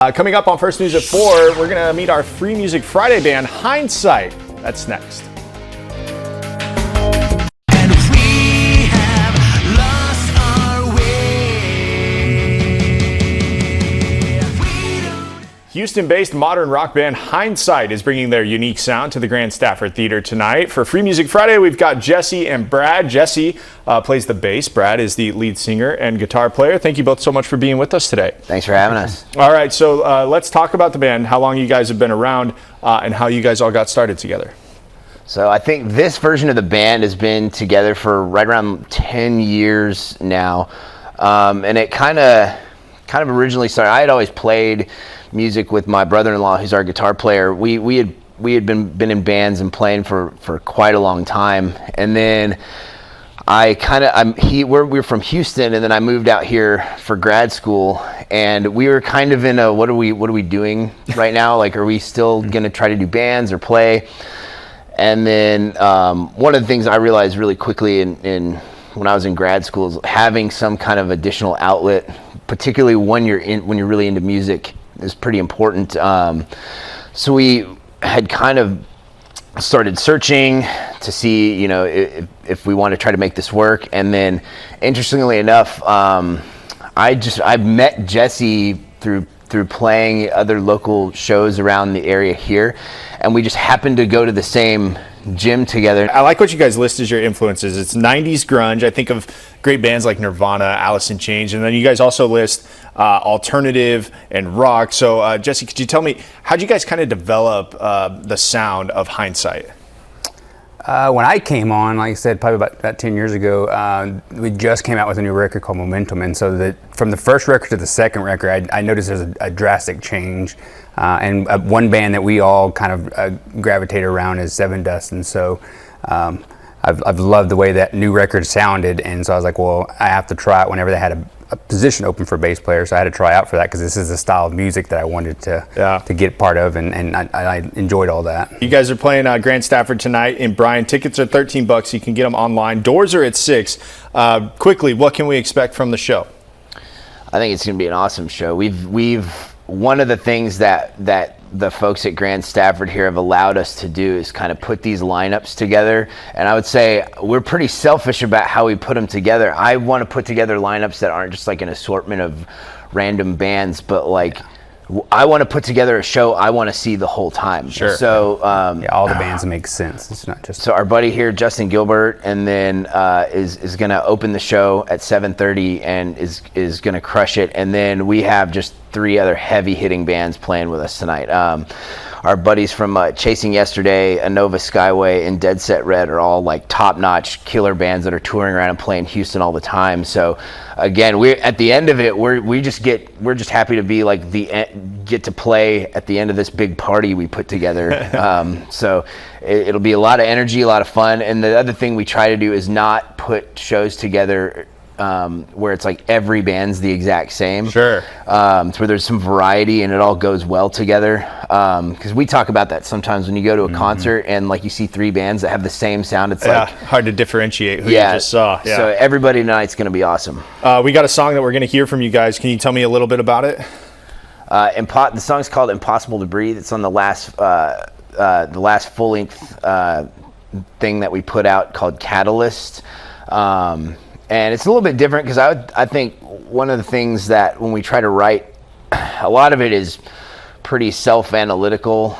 Coming up on First News at 4, we're going to meet our Free Music Friday band, Hindsight. That's next. And we have lost our way. Houston-based modern rock band Hindsight is bringing their unique sound to the Grand Stafford Theater tonight. For Free Music Friday, we've got Jesse and Brad. Jesse plays the bass. Brad is the lead singer and guitar player. Thank you both so much for being with us today. Thanks for having us. All right, so let's talk about the band, how long you guys have been around, and how you guys all got started together. So I think this version of the band has been together for right around 10 years now. And it kind of originally started, I had always played music with my brother-in-law, who's our guitar player. We had been in bands and playing for quite a long time. And then we're from Houston, and then I moved out here for grad school, and we were kind of in a what are we doing right now? Like, are we still gonna try to do bands or play? And then one of the things I realized really quickly in when I was in grad school is having some kind of additional outlet, particularly when you're really into music, is pretty important. So we had kind of started searching to see, if we want to try to make this work. And then, interestingly enough, I've met Jesse through playing other local shows around the area here, and we just happened to go to the same gym together. I like what you guys list as your influences. It's 90s grunge. I think of great bands like Nirvana, Alice in Chains, and then you guys also list alternative and rock. So Jesse, could you tell me, how'd you guys kind of develop the sound of Hindsight? When I came on, like I said, probably about 10 years ago, we just came out with a new record called Momentum. And so from the first record to the second record, I noticed there's a drastic change. And one band that we all kind of gravitate around is Seven Dust. And so I've loved the way that new record sounded. And so I was like, well, I have to try it whenever they had a position open for bass players. So I had to try out for that because this is the style of music that I wanted to get part of, and I enjoyed all that. You guys are playing Grand Stafford tonight in Bryan. Tickets are $13. You can get them online. Doors are at 6. Quickly, what can we expect from the show? I think it's going to be an awesome show. We've one of the things that the folks at Grand Stafford here have allowed us to do is kind of put these lineups together. And I would say we're pretty selfish about how we put them together. I want to put together lineups that aren't just like an assortment of random bands, but like I want to put together a show I want to see the whole time. Sure. So all the bands make sense. It's not just. So our buddy here, Justin Gilbert, and then is going to open the show at 7:30 and is going to crush it. And then we have just 3 other heavy hitting bands playing with us tonight. Our buddies from Chasing Yesterday, Anova Skyway, and Dead Set Red are all like top-notch killer bands that are touring around and playing Houston all the time. So again, we're at the end of it, we're just happy to be like get to play at the end of this big party we put together. So it'll be a lot of energy, a lot of fun. And the other thing we try to do is not put shows together where it's like every band's the exact same. Sure. It's where there's some variety and it all goes well together. Because we talk about that sometimes when you go to a concert and like you see 3 bands that have the same sound. It's like hard to differentiate who you just saw. Yeah. So everybody tonight's going to be awesome. We got a song that we're going to hear from you guys. Can you tell me a little bit about it? The song's called "Impossible to Breathe." It's on the last full-length thing that we put out called Catalyst. And it's a little bit different because I think one of the things that when we try to write, a lot of it is pretty self-analytical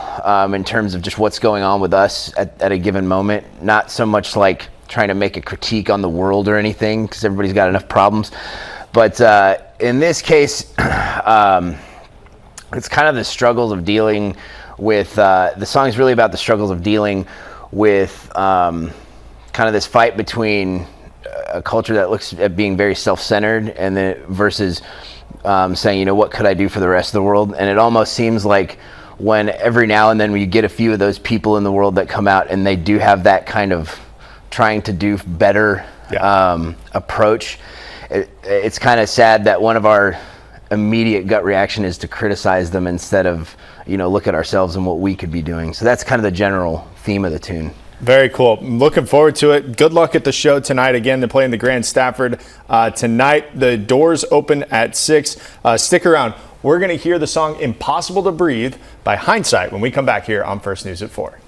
in terms of just what's going on with us at a given moment. Not so much like trying to make a critique on the world or anything because everybody's got enough problems. But in this case, it's kind of the struggles of dealing with, the song is really about the struggles of dealing with kind of this fight between a culture that looks at being very self-centered and then versus saying, what could I do for the rest of the world? And it almost seems like when every now and then we get a few of those people in the world that come out and they do have that kind of trying to do better approach, it's kind of sad that one of our immediate gut reaction is to criticize them instead of, look at ourselves and what we could be doing. So that's kind of the general theme of the tune. Very cool. I'm looking forward to it. Good luck at the show tonight. Again, they're playing the Grand Stafford tonight. The doors open at 6. Stick around. We're going to hear the song Impossible to Breathe by Hindsight when we come back here on First News at 4.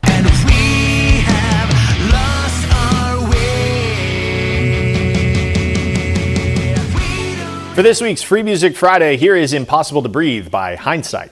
And we have lost our way. For this week's Free Music Friday, here is Impossible to Breathe by Hindsight.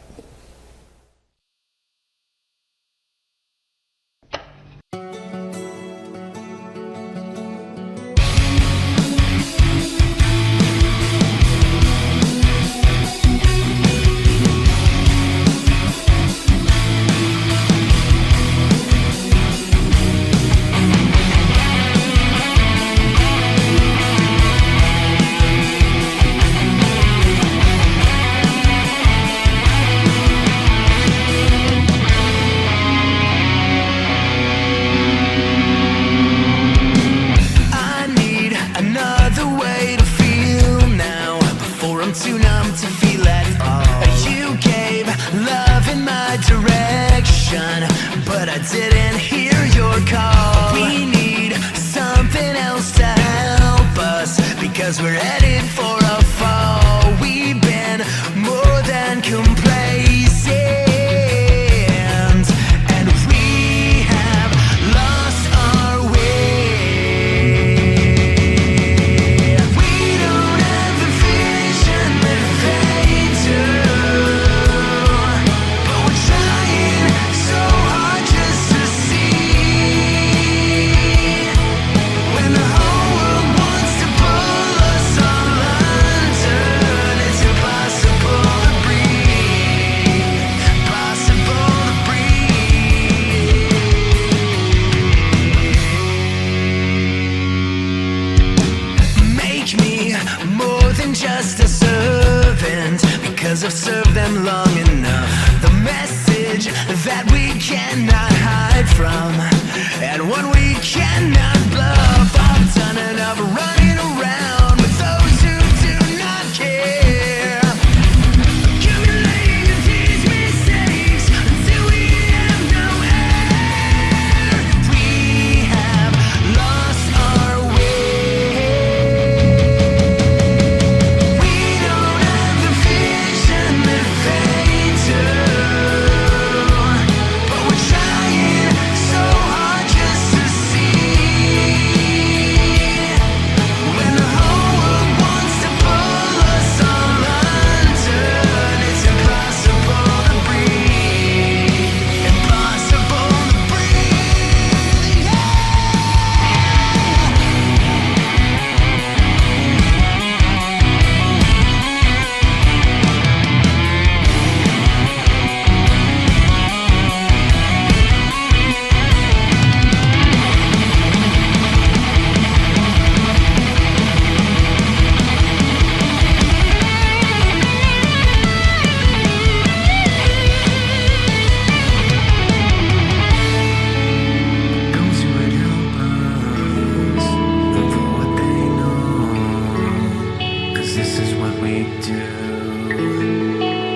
Too numb to feel at all. You gave love in my direction, but I didn't hear your call. We need something else to help us, because we're headed for a fall. We've been more than complacent, and we have lost our way. We don't have the vision that they do, but we're trying so hard just to see. When the whole world wants to pull us all under, it's impossible to breathe. Impossible to breathe. Make me more than just a servant, because I've served them long enough. The message that we cannot hide from, and one we cannot bluff. I've done enough running around with those who do not care. Accumulating these mistakes until we have no air. We have lost our way. We don't have the vision that they do, but we're trying so hard just to see. When the whole world wants to pull us all under, it's impossible to breathe. Impossible to breathe. Those who would help us look for what they know, 'cause this is what we do.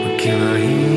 We kill our heroes.